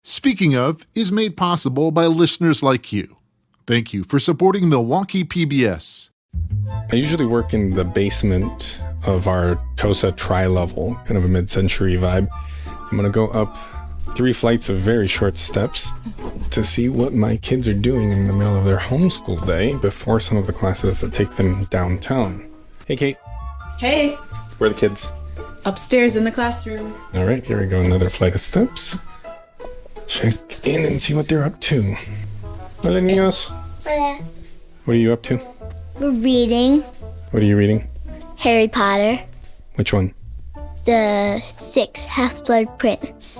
Speaking of is made possible by listeners like you. Thank you for supporting Milwaukee PBS. I usually work in the basement of our TOSA tri-level, kind of a mid-century vibe. I'm going to go up 3 flights of very short steps to see what my kids are doing in the middle of their homeschool day before some of the classes that take them downtown. Hey, Kate. Hey. Where are the kids? Upstairs in the classroom. All right, here we go. Another flight of steps. Check in and see what they're up to. Hola, niños. Hola. What are you up to? We're reading What are you reading? Harry Potter, Which one? the 6 Half-Blood Prince.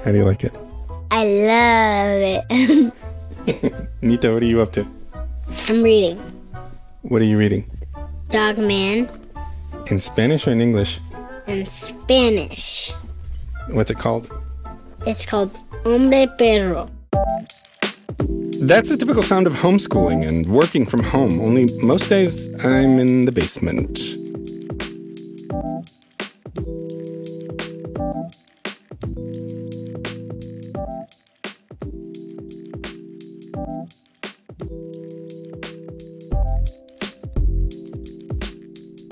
How do you like it? I love it. Nita, what are you up to? I'm reading What are you reading? Dogman In Spanish or in English? in Spanish. What's it called? It's called Hombre Perro. That's the typical sound of homeschooling and working from home, only most days I'm in the basement.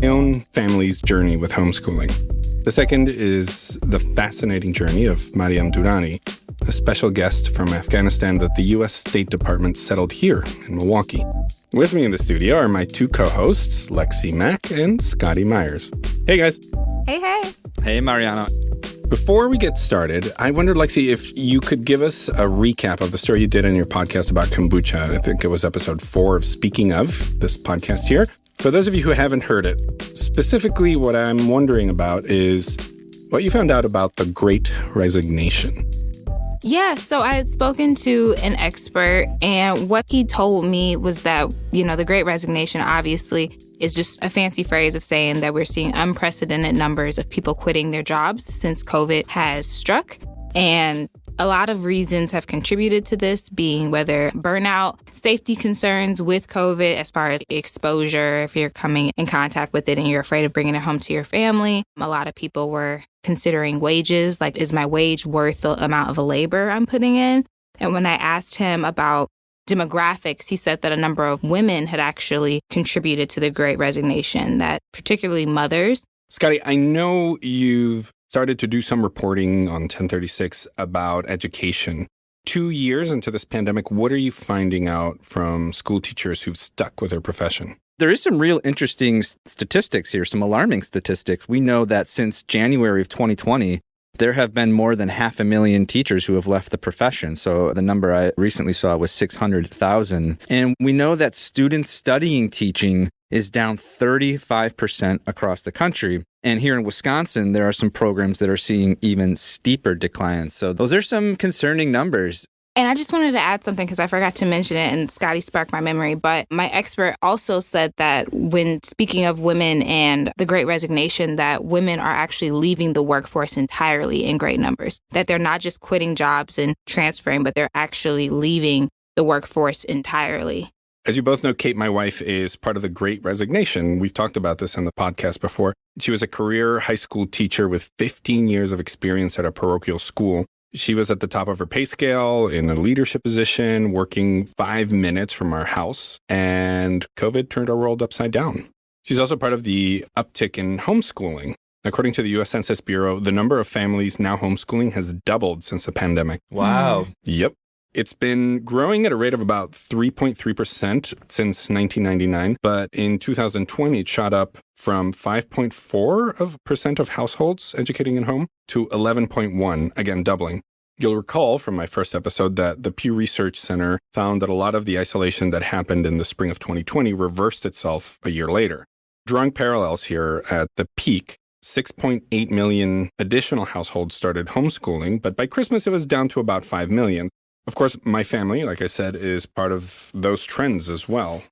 My own family's journey with homeschooling. The second is the fascinating journey of Maryam Durani, a special guest from Afghanistan that the U.S. State Department settled here in Milwaukee. With me in the studio are my 2 co-hosts, Lexi Mack and Scotty Myers. Hey, guys. Hey. Hey, Mariano. Before we get started, I wondered, Lexi, if you could give us a recap of the story you did in your podcast about kombucha. I think it was episode 4 of Speaking Of, this podcast here. For those of you who haven't heard it, specifically what I'm wondering about is what you found out about the Great Resignation. Yeah, so I had spoken to an expert, and what he told me was that, the Great Resignation obviously is just a fancy phrase of saying that we're seeing unprecedented numbers of people quitting their jobs since COVID has struck. And a lot of reasons have contributed to this, being whether burnout, safety concerns with COVID as far as exposure, if you're coming in contact with it and you're afraid of bringing it home to your family. A lot of people were considering wages, like, is my wage worth the amount of labor I'm putting in? And when I asked him about demographics, he said that a number of women had actually contributed to the Great Resignation, that particularly mothers. Scotty, I know you've started to do some reporting on 1036 about education. 2 years into this pandemic, what are you finding out from school teachers who've stuck with their profession? There is some real interesting statistics here, some alarming statistics. We know that since January of 2020, there have been more than 500,000 teachers who have left the profession. So the number I recently saw was 600,000. And we know that students studying teaching is down 35% across the country. And here in Wisconsin, there are some programs that are seeing even steeper declines. So those are some concerning numbers. And I just wanted to add something because I forgot to mention it and Scotty sparked my memory. But my expert also said that when speaking of women and the Great Resignation, that women are actually leaving the workforce entirely in great numbers, that they're not just quitting jobs and transferring, but they're actually leaving the workforce entirely. As you both know, Kate, my wife, is part of the Great Resignation. We've talked about this on the podcast before. She was a career high school teacher with 15 years of experience at a parochial school. She was at the top of her pay scale in a leadership position, working 5 minutes from our house, and COVID turned our world upside down. She's also part of the uptick in homeschooling. According to the U.S. Census Bureau, the number of families now homeschooling has doubled since the pandemic. Wow. Yep. It's been growing at a rate of about 3.3% since 1999, but in 2020, it shot up from 5.4% of households educating at home to 11.1%, again, doubling. You'll recall from my first episode that the Pew Research Center found that a lot of the isolation that happened in the spring of 2020 reversed itself a year later. Drawing parallels here, at the peak, 6.8 million additional households started homeschooling, but by Christmas it was down to about 5 million. Of course, my family, like I said, is part of those trends as well.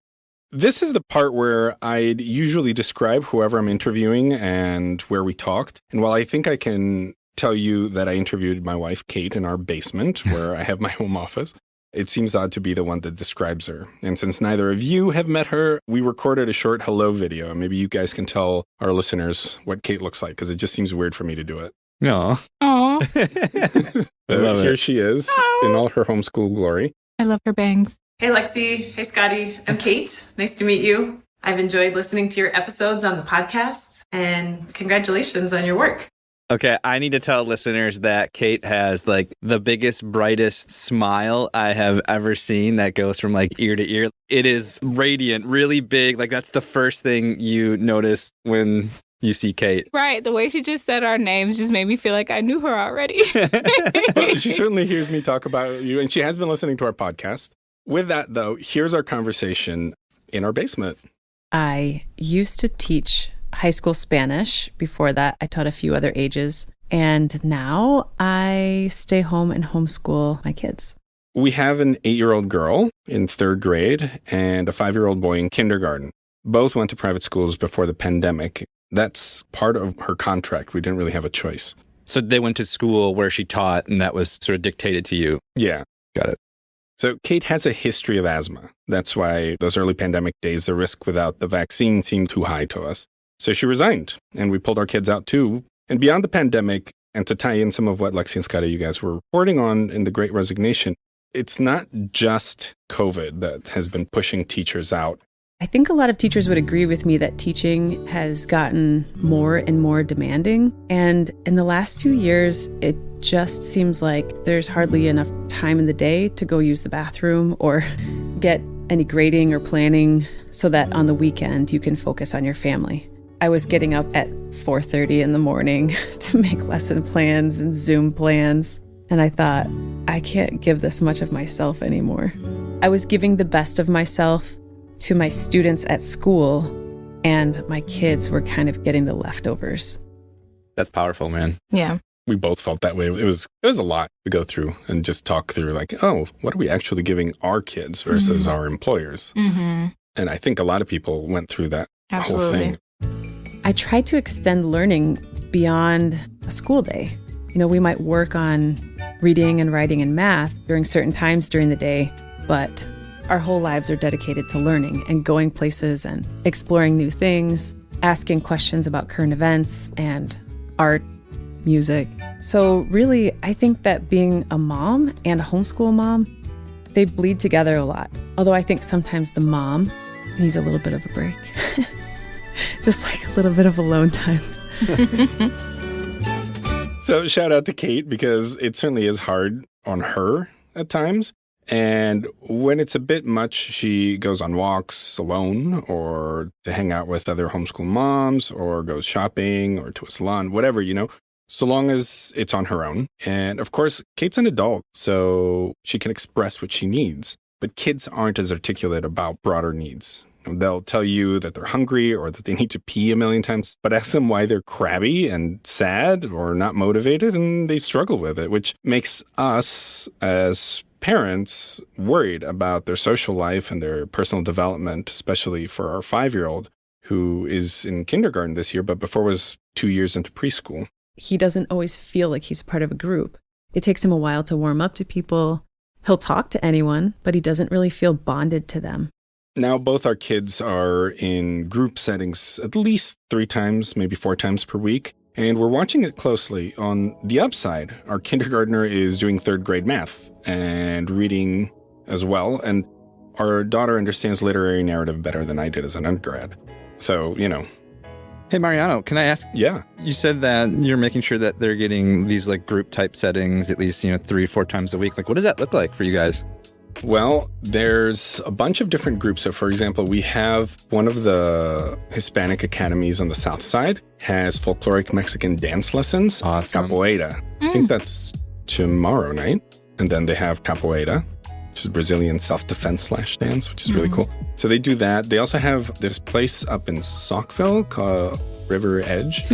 This is the part where I'd usually describe whoever I'm interviewing and where we talked. And while I think I can tell you that I interviewed my wife, Kate, in our basement where I have my home office, it seems odd to be the one that describes her. And since neither of you have met her, we recorded a short hello video. Maybe you guys can tell our listeners what Kate looks like, because it just seems weird for me to do it. No. Aww. Here she is in all her homeschool glory. I love her bangs. Hey, Lexi. Hey, Scotty. I'm Kate. Nice to meet you. I've enjoyed listening to your episodes on the podcast, and congratulations on your work. Okay, I need to tell listeners that Kate has like the biggest, brightest smile I have ever seen that goes from like ear to ear. It is radiant, really big. Like that's the first thing you notice when you see Kate. Right. The way she just said our names just made me feel like I knew her already. Well, she certainly hears me talk about you, and she has been listening to our podcast. With that, though, here's our conversation in our basement. I used to teach high school Spanish. Before that, I taught a few other ages. And now I stay home and homeschool my kids. We have an 8-year-old girl in 3rd grade and a 5-year-old boy in kindergarten. Both went to private schools before the pandemic. That's part of her contract. We didn't really have a choice. So they went to school where she taught, and that was sort of dictated to you. Yeah. Got it. So Kate has a history of asthma. That's why those early pandemic days, the risk without the vaccine seemed too high to us. So she resigned, and we pulled our kids out too. And beyond the pandemic, and to tie in some of what Lexi and Scotty, you guys were reporting on in the Great Resignation, it's not just COVID that has been pushing teachers out. I think a lot of teachers would agree with me that teaching has gotten more and more demanding. And in the last few years, it just seems like there's hardly enough time in the day to go use the bathroom or get any grading or planning so that on the weekend you can focus on your family. I was getting up at 4:30 in the morning to make lesson plans and Zoom plans. And I thought, I can't give this much of myself anymore. I was giving the best of myself to my students at school, and my kids were kind of getting the leftovers. That's powerful, man. Yeah. We both felt that way. It was a lot to go through and just talk through like, oh, what are we actually giving our kids versus our employers? Mm-hmm. And I think a lot of people went through that whole Absolutely. thing. I tried to extend learning beyond a school day. You know, we might work on reading and writing and math during certain times during the day, but our whole lives are dedicated to learning and going places and exploring new things, asking questions about current events and art, music. So really, I think that being a mom and a homeschool mom, they bleed together a lot. Although I think sometimes the mom needs a little bit of a break. Just like a little bit of alone time. So shout out to Kate, because it certainly is hard on her at times. And when it's a bit much, she goes on walks alone or to hang out with other homeschool moms or goes shopping or to a salon, whatever, you know, so long as it's on her own. And of course, Kate's an adult, so she can express what she needs. But kids aren't as articulate about broader needs. They'll tell you that they're hungry or that they need to pee a million times, but ask them why they're crabby and sad or not motivated, and they struggle with it, which makes us as parents worried about their social life and their personal development, especially for our 5-year-old who is in kindergarten this year, but before was 2 years into preschool. He doesn't always feel like he's a part of a group. It takes him a while to warm up to people. He'll talk to anyone, but he doesn't really feel bonded to them. Now both our kids are in group settings at least 3 times, maybe 4 times per week. And we're watching it closely. On the upside, our kindergartner is doing 3rd grade math and reading as well. And our daughter understands literary narrative better than I did as an undergrad. So, you know. Hey, Mariano, can I ask? Yeah. You said that you're making sure that they're getting these like group type settings at least, 3-4 times a week. Like, what does that look like for you guys? Well, there's a bunch of different groups. So, for example, we have one of the Hispanic academies on the south side has folkloric Mexican dance lessons. Awesome. Capoeira. I think that's tomorrow night. And then they have capoeira, which is Brazilian self-defense /dance, which is really cool. So they do that. They also have this place up in Saukville called River Edge.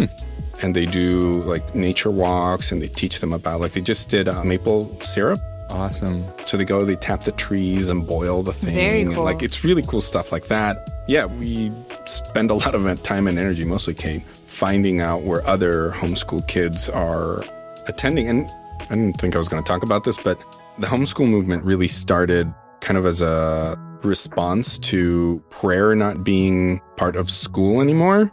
And they do like nature walks, and they teach them about, like, they just did maple syrup. Awesome. So they tap the trees and boil the thing. Very cool. And, like, it's really cool stuff like that. Yeah, we spend a lot of time and energy, mostly Kate, finding out where other homeschool kids are attending. And I didn't think I was going to talk about this, but the homeschool movement really started kind of as a response to prayer not being part of school anymore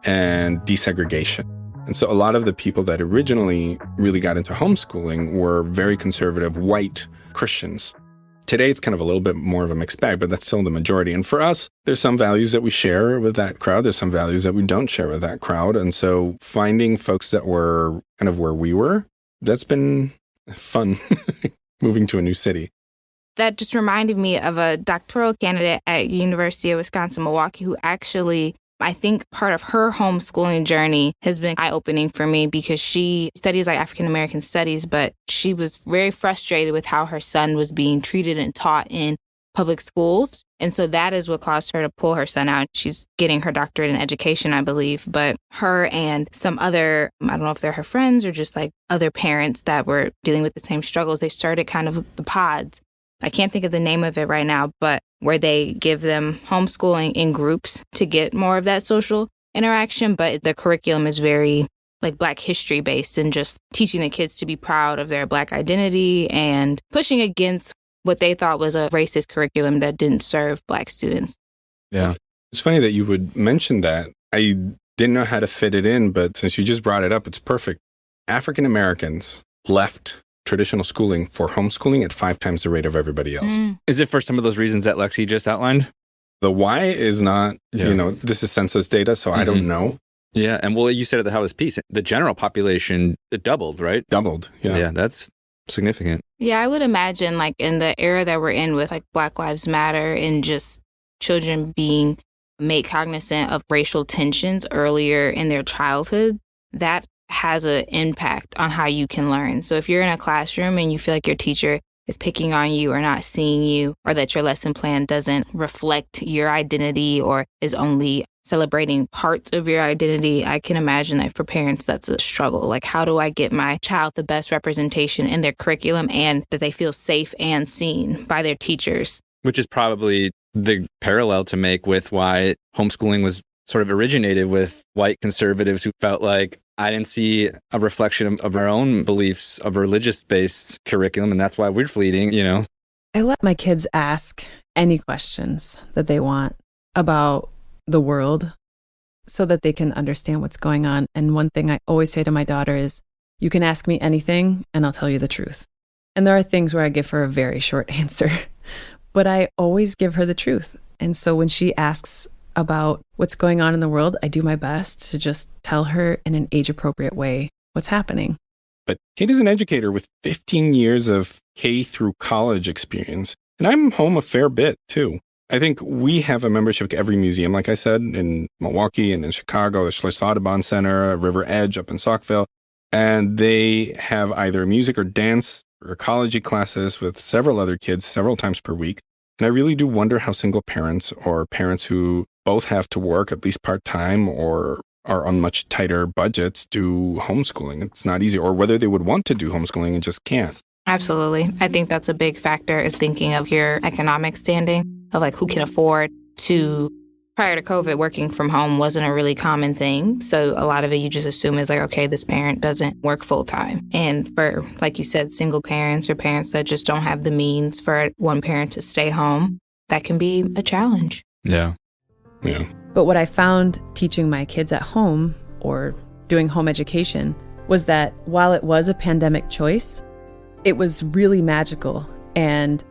and desegregation. And so a lot of the people that originally really got into homeschooling were very conservative, white Christians. Today, it's kind of a little bit more of a mixed bag, but that's still the majority. And for us, there's some values that we share with that crowd. There's some values that we don't share with that crowd. And so finding folks that were kind of where we were, that's been fun moving to a new city. That just reminded me of a doctoral candidate at University of Wisconsin-Milwaukee who actually, I think part of her homeschooling journey has been eye-opening for me because she studies like African-American studies, but she was very frustrated with how her son was being treated and taught in public schools. And so that is what caused her to pull her son out. She's getting her doctorate in education, I believe. But her and some other, I don't know if they're her friends or just like other parents that were dealing with the same struggles, they started kind of the pods. I can't think of the name of it right now, but where they give them homeschooling in groups to get more of that social interaction. But the curriculum is very like Black history based and just teaching the kids to be proud of their Black identity and pushing against what they thought was a racist curriculum that didn't serve Black students. Yeah. It's funny that you would mention that. I didn't know how to fit it in, but since you just brought it up, it's perfect. African Americans left traditional schooling for homeschooling at 5 times the rate of everybody else. Is it for some of those reasons that Lexi just outlined? The why is not, this is census data, so I don't know. Yeah. And well, you said at the House piece, the general population, it doubled, right? Doubled. Yeah. Yeah, that's significant. Yeah, I would imagine like in the era that we're in with like Black Lives Matter and just children being made cognizant of racial tensions earlier in their childhood, that has an impact on how you can learn. So if you're in a classroom and you feel like your teacher is picking on you or not seeing you, or that your lesson plan doesn't reflect your identity or is only celebrating parts of your identity, I can imagine that for parents, that's a struggle. Like, how do I get my child the best representation in their curriculum and that they feel safe and seen by their teachers? Which is probably the parallel to make with why homeschooling was sort of originated with white conservatives who felt like, I didn't see a reflection of our own beliefs of religious-based curriculum, and that's why we're fleeting, I let my kids ask any questions that they want about the world so that they can understand what's going on. And one thing I always say to my daughter is, you can ask me anything and I'll tell you the truth. And there are things where I give her a very short answer, but I always give her the truth. And so when she asks about what's going on in the world, I do my best to just tell her in an age-appropriate way what's happening. But Kate is an educator with 15 years of K through college experience, and I'm home a fair bit, too. I think we have a membership to every museum, like I said, in Milwaukee and in Chicago, the Schloss Audubon Center, River Edge up in Saukville, and they have either music or dance or ecology classes with several other kids several times per week. And I really do wonder how single parents or parents who both have to work at least part-time or are on much tighter budgets do homeschooling. It's not easy. Or whether they would want to do homeschooling and just can't. Absolutely. I think that's a big factor is thinking of your economic standing, of like who can afford to. Prior to COVID, working from home wasn't a really common thing. So a lot of it you just assume is like, okay, this parent doesn't work full time. And for, like you said, single parents or parents that just don't have the means for one parent to stay home, that can be a challenge. Yeah. But what I found teaching my kids at home or doing home education was that while it was a pandemic choice, it was really magical. And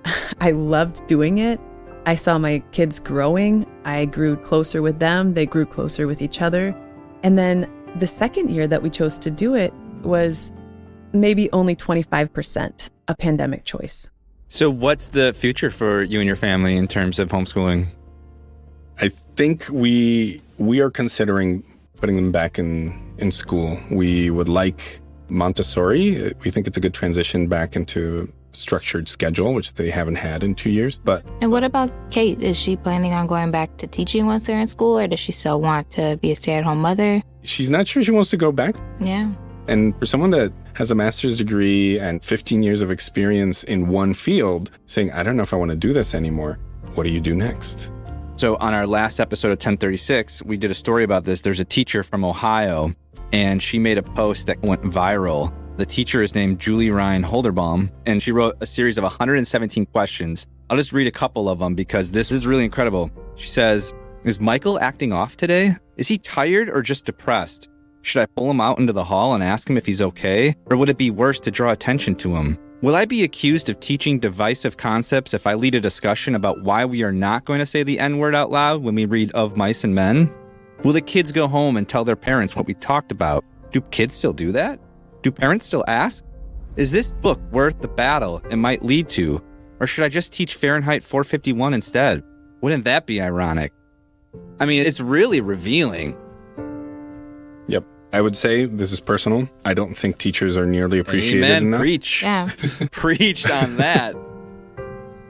I loved doing it. I saw my kids growing. I grew closer with them. They grew closer with each other. And then the second year that we chose to do it was maybe only 25% a pandemic choice. So what's the future for you and your family in terms of homeschooling? I think we are considering putting them back in school. We would like Montessori. We think it's a good transition back into structured schedule, which they haven't had in 2 years. And what about Kate? Is she planning on going back to teaching once they're in school, or does she still want to be a stay-at-home mother? She's not sure she wants to go back. Yeah. And for someone that has a master's degree and 15 years of experience in one field, saying, I don't know if I want to do this anymore, what do you do next? So on our last episode of 1036, we did a story about this. There's a teacher from Ohio, and she made a post that went viral. The teacher is named Julie Ryan Holderbaum, and she wrote a series of 117 questions. I'll just read a couple of them because this is really incredible. She says, is Michael acting off today? Is he tired or just depressed? Should I pull him out into the hall and ask him if he's okay? Or would it be worse to draw attention to him? Will I be accused of teaching divisive concepts if I lead a discussion about why we are not going to say the N-word out loud when we read Of Mice and Men? Will the kids go home and tell their parents what we talked about? Do kids still do that? Do parents still ask? Is this book worth the battle it might lead to? Or should I just teach Fahrenheit 451 instead? Wouldn't that be ironic? I mean, it's really revealing. Yep. I would say this is personal. I don't think teachers are nearly appreciated enough. Preach. Yeah. Preached on that.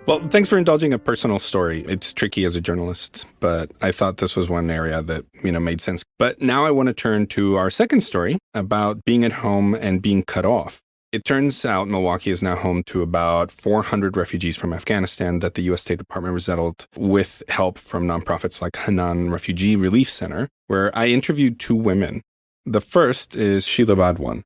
Well, thanks for indulging a personal story. It's tricky as a journalist, but I thought this was one area that, made sense. But now I want to turn to our second story about being at home and being cut off. It turns out Milwaukee is now home to about 400 refugees from Afghanistan that the U.S. State Department resettled with help from nonprofits like Hanan Refugee Relief Center, where I interviewed two women. The first is Sheila Badwan,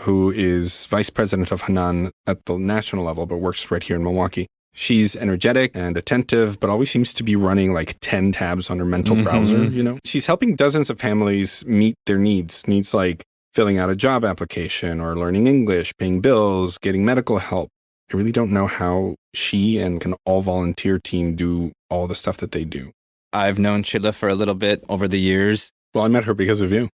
who is vice president of Hanan at the national level, but works right here in Milwaukee. She's energetic and attentive, but always seems to be running like 10 tabs on her mental browser, She's helping dozens of families meet their needs like filling out a job application or learning English, paying bills, getting medical help. I really don't know how she and an all-volunteer team do all the stuff that they do. I've known Sheila for a little bit over the years. Well, I met her because of you.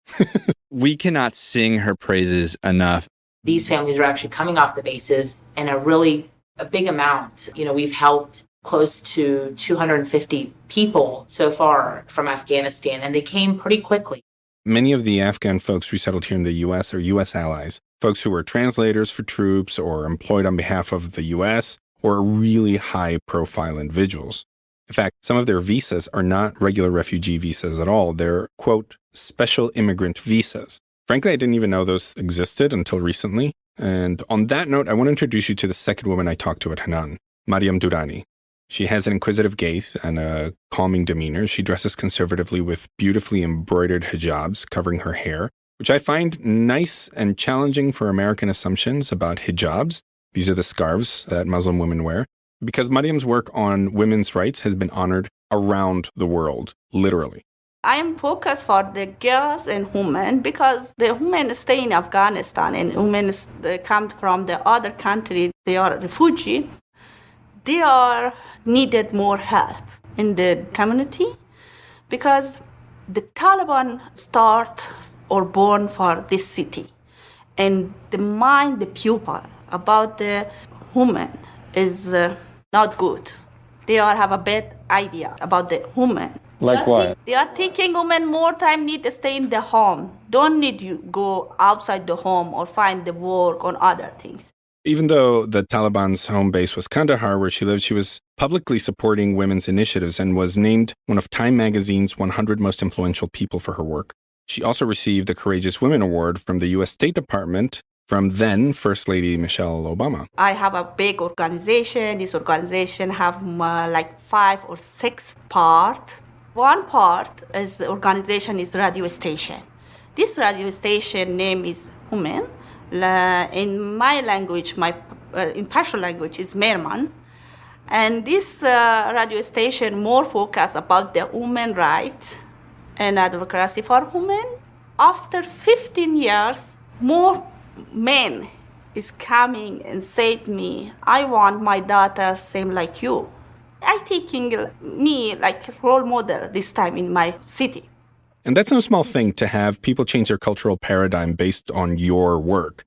We cannot sing her praises enough. These families are actually coming off the bases in a big amount. We've helped close to 250 people so far from Afghanistan, and they came pretty quickly. Many of the Afghan folks resettled here in the U.S. are U.S. allies, folks who were translators for troops or employed on behalf of the U.S. or really high-profile individuals. In fact, some of their visas are not regular refugee visas at all. They're, quote, special immigrant visas. Frankly, I didn't even know those existed until recently. And on that note, I want to introduce you to the second woman I talked to at Hanan, Maryam Durani. She has an inquisitive gaze and a calming demeanor. She dresses conservatively with beautifully embroidered hijabs covering her hair, which I find nice and challenging for American assumptions about hijabs. These are the scarves that Muslim women wear. Because Maryam's work on women's rights has been honored around the world, literally. I am focused for the girls and women because the women stay in Afghanistan and women come from the other country. They are refugees. They are needed more help in the community because the Taliban start or born for this city. And the mind, the pupil about the woman is not good. They all have a bad idea about the woman. Like what? They are thinking women more time need to stay in the home. Don't need you go outside the home or find the work on other things. Even though the Taliban's home base was Kandahar, where she lived, she was publicly supporting women's initiatives and was named one of Time magazine's 100 most influential people for her work. She also received the Courageous Women Award from the U.S. State Department from then First Lady Michelle Obama. I have a big organization. This organization have like 5 or 6 parts. One part is the organization is radio station. This radio station name is Women. In my language, in Pashto language is Merman. And this radio station more focus about the women rights and advocacy for women. After 15 years, more men is coming and say to me, I want my daughter same like you. I taking me like role model this time in my city. And that's no small thing to have people change their cultural paradigm based on your work.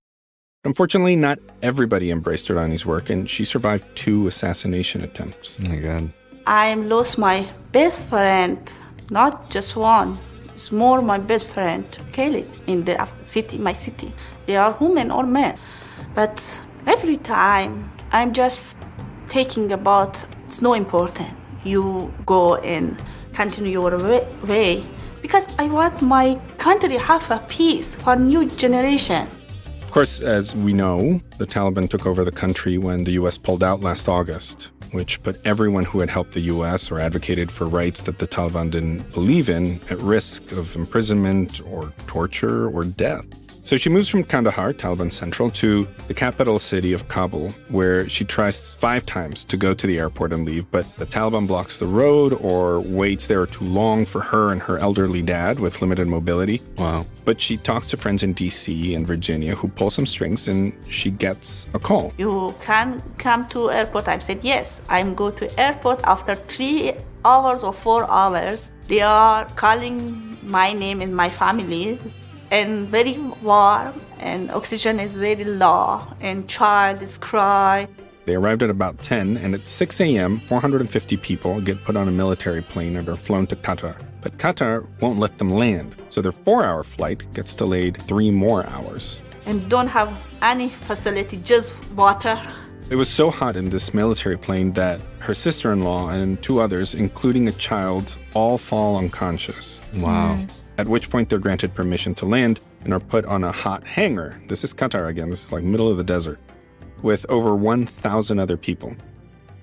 Unfortunately, not everybody embraced Durani's work, and she survived 2 assassination attempts. Oh my God. I lost my best friend, not just one. It's more my best friend, Khalid, in the city, my city. They are women or men. But every time, I'm just thinking about, it's no important. You go and continue your way. Because I want my country have a peace for new generation. Of course, as we know, the Taliban took over the country when the U.S. pulled out last August, which put everyone who had helped the U.S. or advocated for rights that the Taliban didn't believe in at risk of imprisonment or torture or death. So she moves from Kandahar, Taliban Central, to the capital city of Kabul, where she tries 5 times to go to the airport and leave, but the Taliban blocks the road or waits there too long for her and her elderly dad with limited mobility. Wow. But she talks to friends in D.C. and Virginia who pull some strings, and she gets a call. You can come to airport. I said, yes. I'm go to airport after 3 hours or 4 hours. They are calling my name and my family, and very warm, and oxygen is very low, and child is crying. They arrived at about 10, and at 6 a.m., 450 people get put on a military plane and are flown to Qatar. But Qatar won't let them land, so their 4-hour flight gets delayed 3 more hours. And don't have any facility, just water. It was so hot in this military plane that her sister-in-law and 2 others, including a child, all fall unconscious. Wow. At which point they're granted permission to land and are put on a hot hangar. This is Qatar again. This is like middle of the desert, with over 1,000 other people.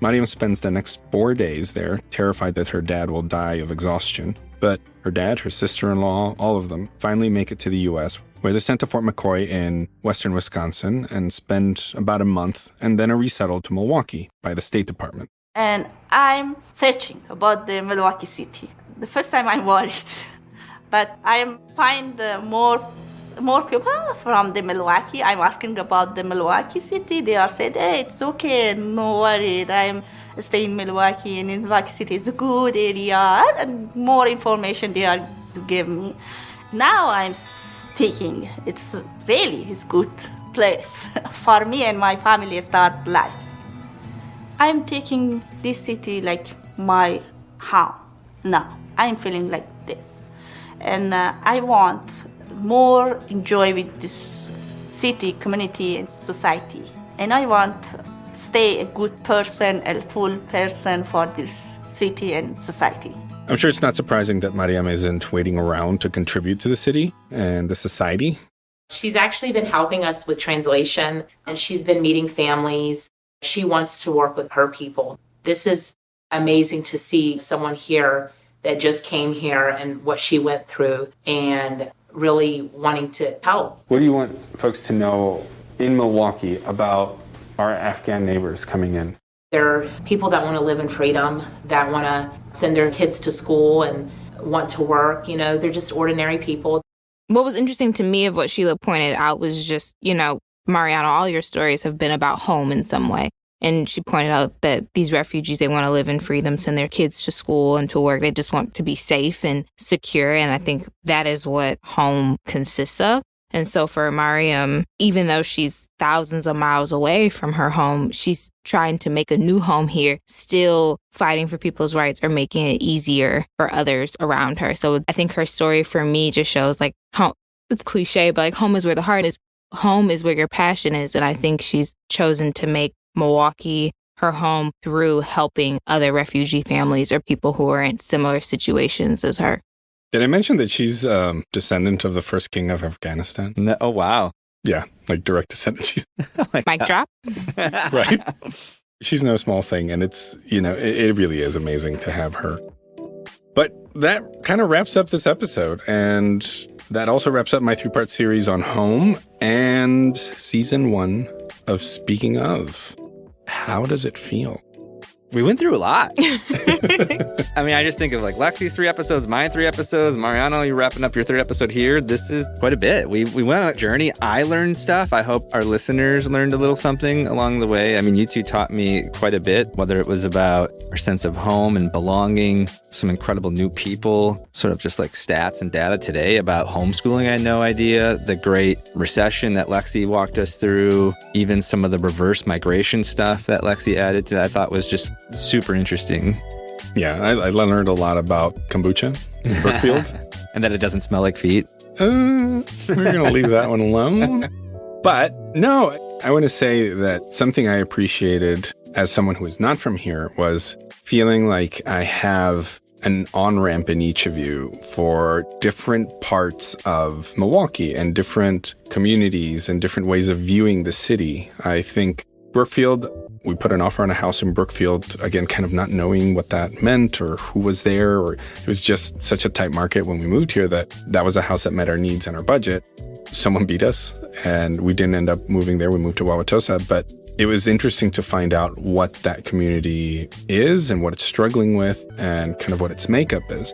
Maryam spends the next 4 days there, terrified that her dad will die of exhaustion. But her dad, her sister-in-law, all of them finally make it to the U.S., where they're sent to Fort McCoy in western Wisconsin and spend about a month and then are resettled to Milwaukee by the State Department. And I'm searching about the Milwaukee city. The first time I'm worried. But I find more people from the Milwaukee. I'm asking about the Milwaukee city. They are said, hey, it's okay, no worry. I'm staying in Milwaukee, and in Milwaukee city is a good area. And more information they are to give me. Now I'm thinking it's good place for me and my family start life. I'm taking this city like my home now. I'm feeling like this. And I want more enjoy with this city, community, and society. And I want stay a good person, a full person for this city and society. I'm sure it's not surprising that Maryam isn't waiting around to contribute to the city and the society. She's actually been helping us with translation, and she's been meeting families. She wants to work with her people. This is amazing to see someone here that just came here and what she went through and really wanting to help. What do you want folks to know in Milwaukee about our Afghan neighbors coming in? There are people that want to live in freedom, that want to send their kids to school and want to work. You know, they're just ordinary people. What was interesting to me of what Sheila pointed out was just, Mariano, all your stories have been about home in some way. And she pointed out that these refugees, they want to live in freedom, send their kids to school and to work. They just want to be safe and secure. And I think that is what home consists of. And so for Maryam, even though she's thousands of miles away from her home, she's trying to make a new home here, still fighting for people's rights or making it easier for others around her. So I think her story for me just shows like home. It's cliche, but like home is where the heart is. Home is where your passion is. And I think she's chosen to make Milwaukee her home through helping other refugee families or people who are in similar situations as her. Did I mention that she's a descendant of the first king of Afghanistan? No, oh, wow. Yeah, like direct descendant. Mic drop. Right. She's no small thing, and it's, it really is amazing to have her. But that kind of wraps up this episode, and that also wraps up my 3-part series on home and season 1 of Speaking Of. How does it feel? We went through a lot. I mean, I just think of like Lexi's 3 episodes, my 3 episodes, Mariano, you're wrapping up your 3rd episode here. This is quite a bit. We went on a journey. I learned stuff. I hope our listeners learned a little something along the way. I mean, you two taught me quite a bit, whether it was about our sense of home and belonging, some incredible new people, sort of just like stats and data today about homeschooling. I had no idea. The great recession that Lexi walked us through, even some of the reverse migration stuff that Lexi added to that, I thought was just super interesting. Yeah, I learned a lot about kombucha in Brookfield. And that it doesn't smell like feet. We're going to leave that one alone. But no, I want to say that something I appreciated as someone who is not from here was feeling like I have an on-ramp in each of you for different parts of Milwaukee and different communities and different ways of viewing the city. I think Brookfield, we put an offer on a house in Brookfield, again, kind of not knowing what that meant or who was there, or it was just such a tight market when we moved here that was a house that met our needs and our budget. someone beat us, and we didn't end up moving there. We moved to Wauwatosa, but it was interesting to find out what that community is and what it's struggling with and kind of what its makeup is.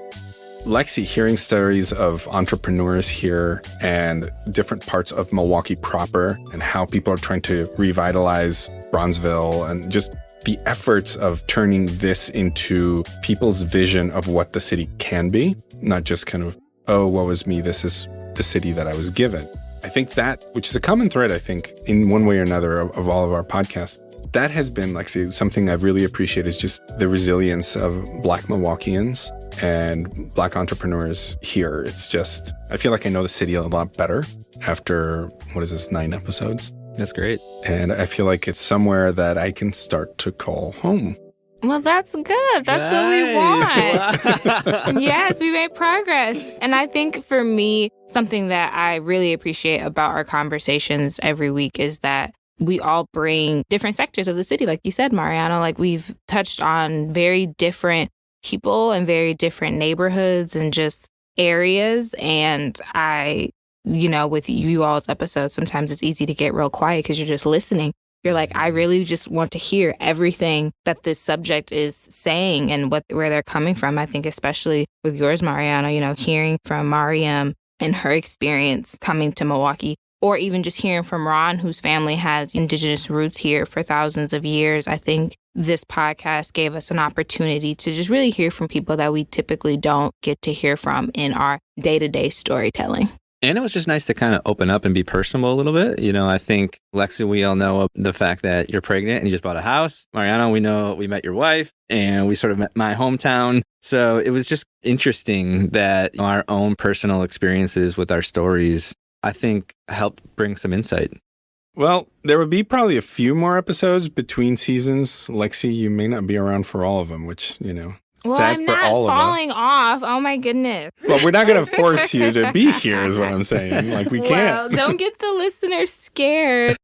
Lexi, hearing stories of entrepreneurs here and different parts of Milwaukee proper and how people are trying to revitalize Bronzeville and just the efforts of turning this into people's vision of what the city can be, not just kind of, oh, woe is me, this is the city that I was given. I think that, which is a common thread, I think, in one way or another of all of our podcasts, that has been, Lexi, something I've really appreciated is just the resilience of Black Milwaukeeans and Black entrepreneurs here. It's just, I feel like I know the city a lot better after, 9 episodes? That's great. And I feel like it's somewhere that I can start to call home. Well, that's good. That's what we want. Yes, we made progress. And I think for me, something that I really appreciate about our conversations every week is that we all bring different sectors of the city. Like you said, Mariano, like we've touched on very different people and very different neighborhoods and just areas. And with you all's episodes, sometimes it's easy to get real quiet because you're just listening. You're like, I really just want to hear everything that this subject is saying and where they're coming from. I think especially with yours, Mariano, hearing from Maryam and her experience coming to Milwaukee, or even just hearing from Ron, whose family has indigenous roots here for thousands of years. I think this podcast gave us an opportunity to just really hear from people that we typically don't get to hear from in our day-to-day storytelling. And it was just nice to kind of open up and be personal a little bit. I think, Lexi, we all know the fact that you're pregnant and you just bought a house. Mariano, we know we met your wife and we sort of met my hometown. So it was just interesting that our own personal experiences with our stories, I think, helped bring some insight. Well, there would be probably a few more episodes between seasons. Lexi, you may not be around for all of them, which, Well, sad I'm for not all falling off. Oh, my goodness. Well, we're not going to force you to be here is what I'm saying. Like, we can't. Well, don't get the listeners scared.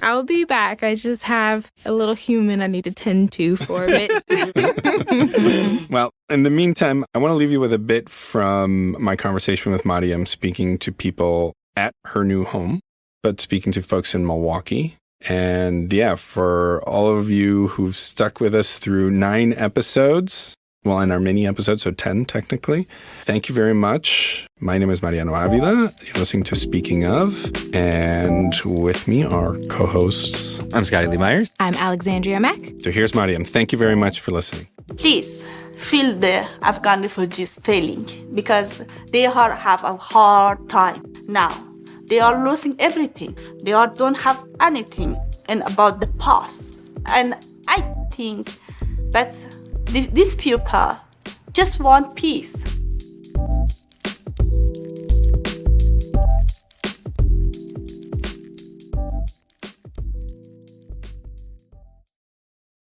I'll be back. I just have a little human I need to tend to for a bit. Well, in the meantime, I want to leave you with a bit from my conversation with Maryam, speaking to people at her new home, but speaking to folks in Milwaukee. And yeah, for all of you who've stuck with us through 9 episodes, well, in our mini episode, so 10 technically. Thank you very much. My name is Mariano Avila. You're listening to Speaking Of. And with me are co-hosts. I'm Scotty Lee Myers. I'm Alexandria Mack. So here's Maryam. Thank you very much for listening. Please feel the Afghan refugees feeling because they have a hard time now. They are losing everything. They don't have anything about the past. And I think that these people just want peace.